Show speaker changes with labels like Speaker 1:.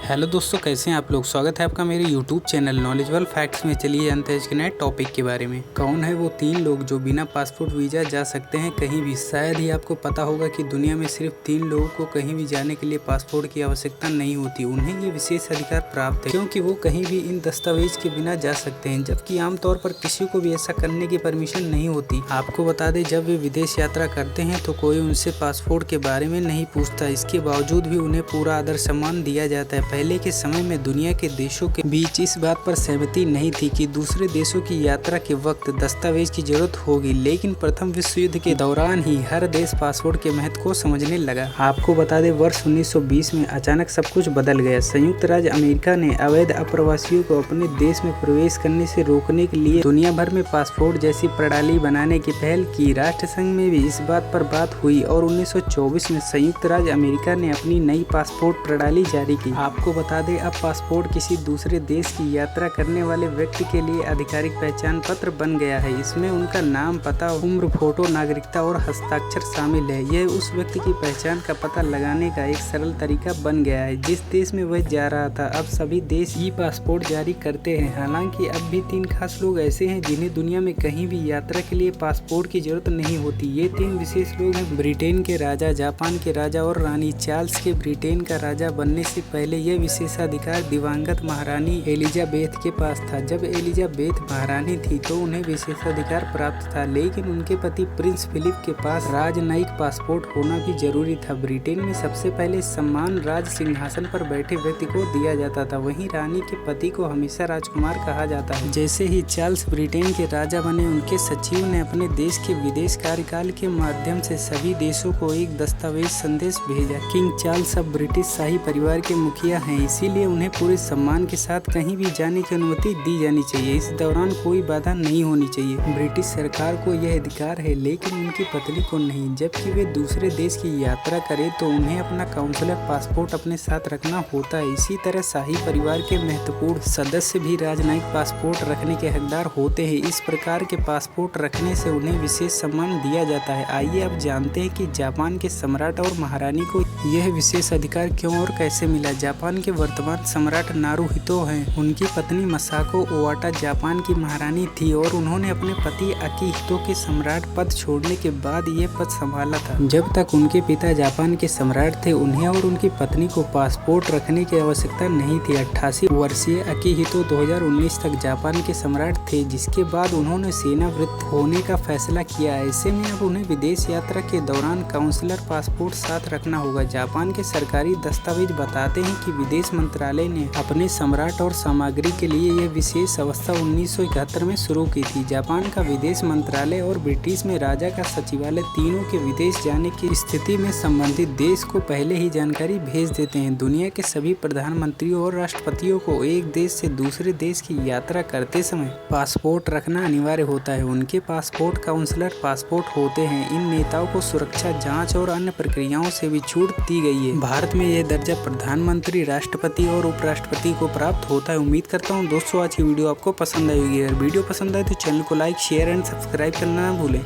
Speaker 1: Hello दोस्तों, कैसे हैं आप लोग। स्वागत है आपका मेरे यूट्यूब चैनल नॉलेजेबल फैक्ट्स में। चलिए जानते हैं आज के नए टॉपिक के बारे में। कौन है वो 3 लोग जो बिना पासपोर्ट वीज़ा जा सकते हैं कहीं भी। शायद ही आपको पता होगा कि दुनिया में सिर्फ 3 लोगों को कहीं भी जाने के लिए पासपोर्ट की आवश्यकता नहीं होती। उन्हें ये विशेष अधिकार प्राप्त है क्योंकि वो कहीं भी इन दस्तावेज के बिना जा सकते हैं, जबकि आमतौर पर किसी को भी ऐसा करने की परमिशन नहीं होती। आपको बता दें, जब वे विदेश यात्रा करते हैं तो कोई उनसे पासपोर्ट के बारे में नहीं पूछता। इसके बावजूद भी उन्हें पूरा आदर सम्मान दिया जाता है। पहले के समय में दुनिया के देशों के बीच इस बात पर सहमति नहीं थी कि दूसरे देशों की यात्रा के वक्त दस्तावेज की जरूरत होगी, लेकिन प्रथम विश्व युद्ध के दौरान ही हर देश पासपोर्ट के महत्व को समझने लगा। आपको बता दें, वर्ष 1920 में अचानक सब कुछ बदल गया। संयुक्त राज्य अमेरिका ने अवैध अप्रवासियों को अपने देश में प्रवेश करने से रोकने के लिए दुनिया भर में पासपोर्ट जैसी प्रणाली बनाने की पहल की। राष्ट्र संघ में भी इस बात पर बात हुई और 1924 में संयुक्त राज्य अमेरिका ने अपनी नई पासपोर्ट प्रणाली जारी की। आपको बता दें, अब पासपोर्ट किसी दूसरे देश की यात्रा करने वाले व्यक्ति के लिए आधिकारिक पहचान पत्र बन गया है। इसमें उनका नाम, पता, उम्र, फोटो, नागरिकता और हस्ताक्षर शामिल है। यह उस व्यक्ति की पहचान का पता लगाने का एक सरल तरीका बन गया है जिस देश में वह जा रहा था। अब सभी देश ई पासपोर्ट जारी करते हैं। हालांकि अब भी 3 खास लोग ऐसे हैं जिन्हें दुनिया में कहीं भी यात्रा के लिए पासपोर्ट की जरूरत नहीं होती। ये 3 विशेष लोग हैं: ब्रिटेन के राजा, जापान के राजा और रानी। चार्ल्स के ब्रिटेन का राजा बनने से पहले यह विशेषाधिकार दिवंगत महारानी एलिजाबेथ के पास था। जब एलिजाबेथ महारानी थी तो उन्हें विशेषाधिकार प्राप्त था, लेकिन उनके पति प्रिंस फिलिप के पास राजनयिक पासपोर्ट होना भी जरूरी था। ब्रिटेन में सबसे पहले सम्मान राज सिंहासन पर बैठे व्यक्ति को दिया जाता था, वहीं रानी के पति को हमेशा राजकुमार कहा जाता है। जैसे ही चार्ल्स ब्रिटेन के राजा बने, उनके सचिव ने अपने देश के विदेश कार्यकाल के माध्यम से सभी देशों को एक दस्तावेज संदेश भेजा। किंग चार्ल्स अब ब्रिटिश शाही परिवार के मुखिया हैं, इसीलिए उन्हें पूरे सम्मान के साथ कहीं भी जाने की अनुमति दी जानी चाहिए। इस दौरान कोई बाधा नहीं होनी चाहिए। ब्रिटिश सरकार को यह अधिकार है, लेकिन उनकी पत्नी को नहीं। जबकि वे दूसरे देश की यात्रा करें तो उन्हें अपना काउंसलर पासपोर्ट अपने साथ रखना होता है। इसी तरह शाही परिवार के महत्वपूर्ण सदस्य भी राजनयिक पासपोर्ट रखने के हकदार होते हैं। इस प्रकार के पासपोर्ट रखने से उन्हें विशेष सम्मान दिया जाता है। आइए अब जानते हैं कि जापान के सम्राट और महारानी को यह विशेष अधिकार क्यों और कैसे मिला। जापान के वर्तमान सम्राट नारुहितो हैं। उनकी पत्नी मसाको ओवाटा जापान की महारानी थी और उन्होंने अपने पति अकिहितो के सम्राट पद छोड़ने के बाद ये पद संभाला था। जब तक उनके पिता जापान के सम्राट थे, उन्हें और उनकी पत्नी को पासपोर्ट रखने की आवश्यकता नहीं थी। 88 वर्षीय अकिहितो 2019 तक जापान के सम्राट थे, जिसके बाद उन्होंने सेवानिवृत्त होने का फैसला किया। ऐसे में अब उन्हें विदेश यात्रा के दौरान काउंसलर पासपोर्ट साथ रखना होगा। जापान के सरकारी दस्तावेज बताते हैं कि विदेश मंत्रालय ने अपने सम्राट और सामग्री के लिए यह विशेष अवस्था 1971 में शुरू की थी। जापान का विदेश मंत्रालय और ब्रिटिश में राजा का सचिवालय तीनों के विदेश जाने की स्थिति में संबंधित देश को पहले ही जानकारी भेज देते हैं। दुनिया के सभी प्रधानमंत्रियों और राष्ट्रपतियों को एक देश से दूसरे देश की यात्रा करते समय पासपोर्ट रखना अनिवार्य होता है। उनके पासपोर्ट काउंसलर पासपोर्ट होते हैं। इन नेताओं को सुरक्षा, जाँच और अन्य प्रक्रियाओं से भी छूट दी गई है। भारत में यह दर्जा प्रधानमंत्री, राष्ट्रपति और उपराष्ट्रपति को प्राप्त होता है। उम्मीद करता हूँ दोस्तों आज की वीडियो आपको पसंद आई होगी। अगर वीडियो पसंद आए तो चैनल को लाइक, शेयर एंड सब्सक्राइब करना ना भूलें।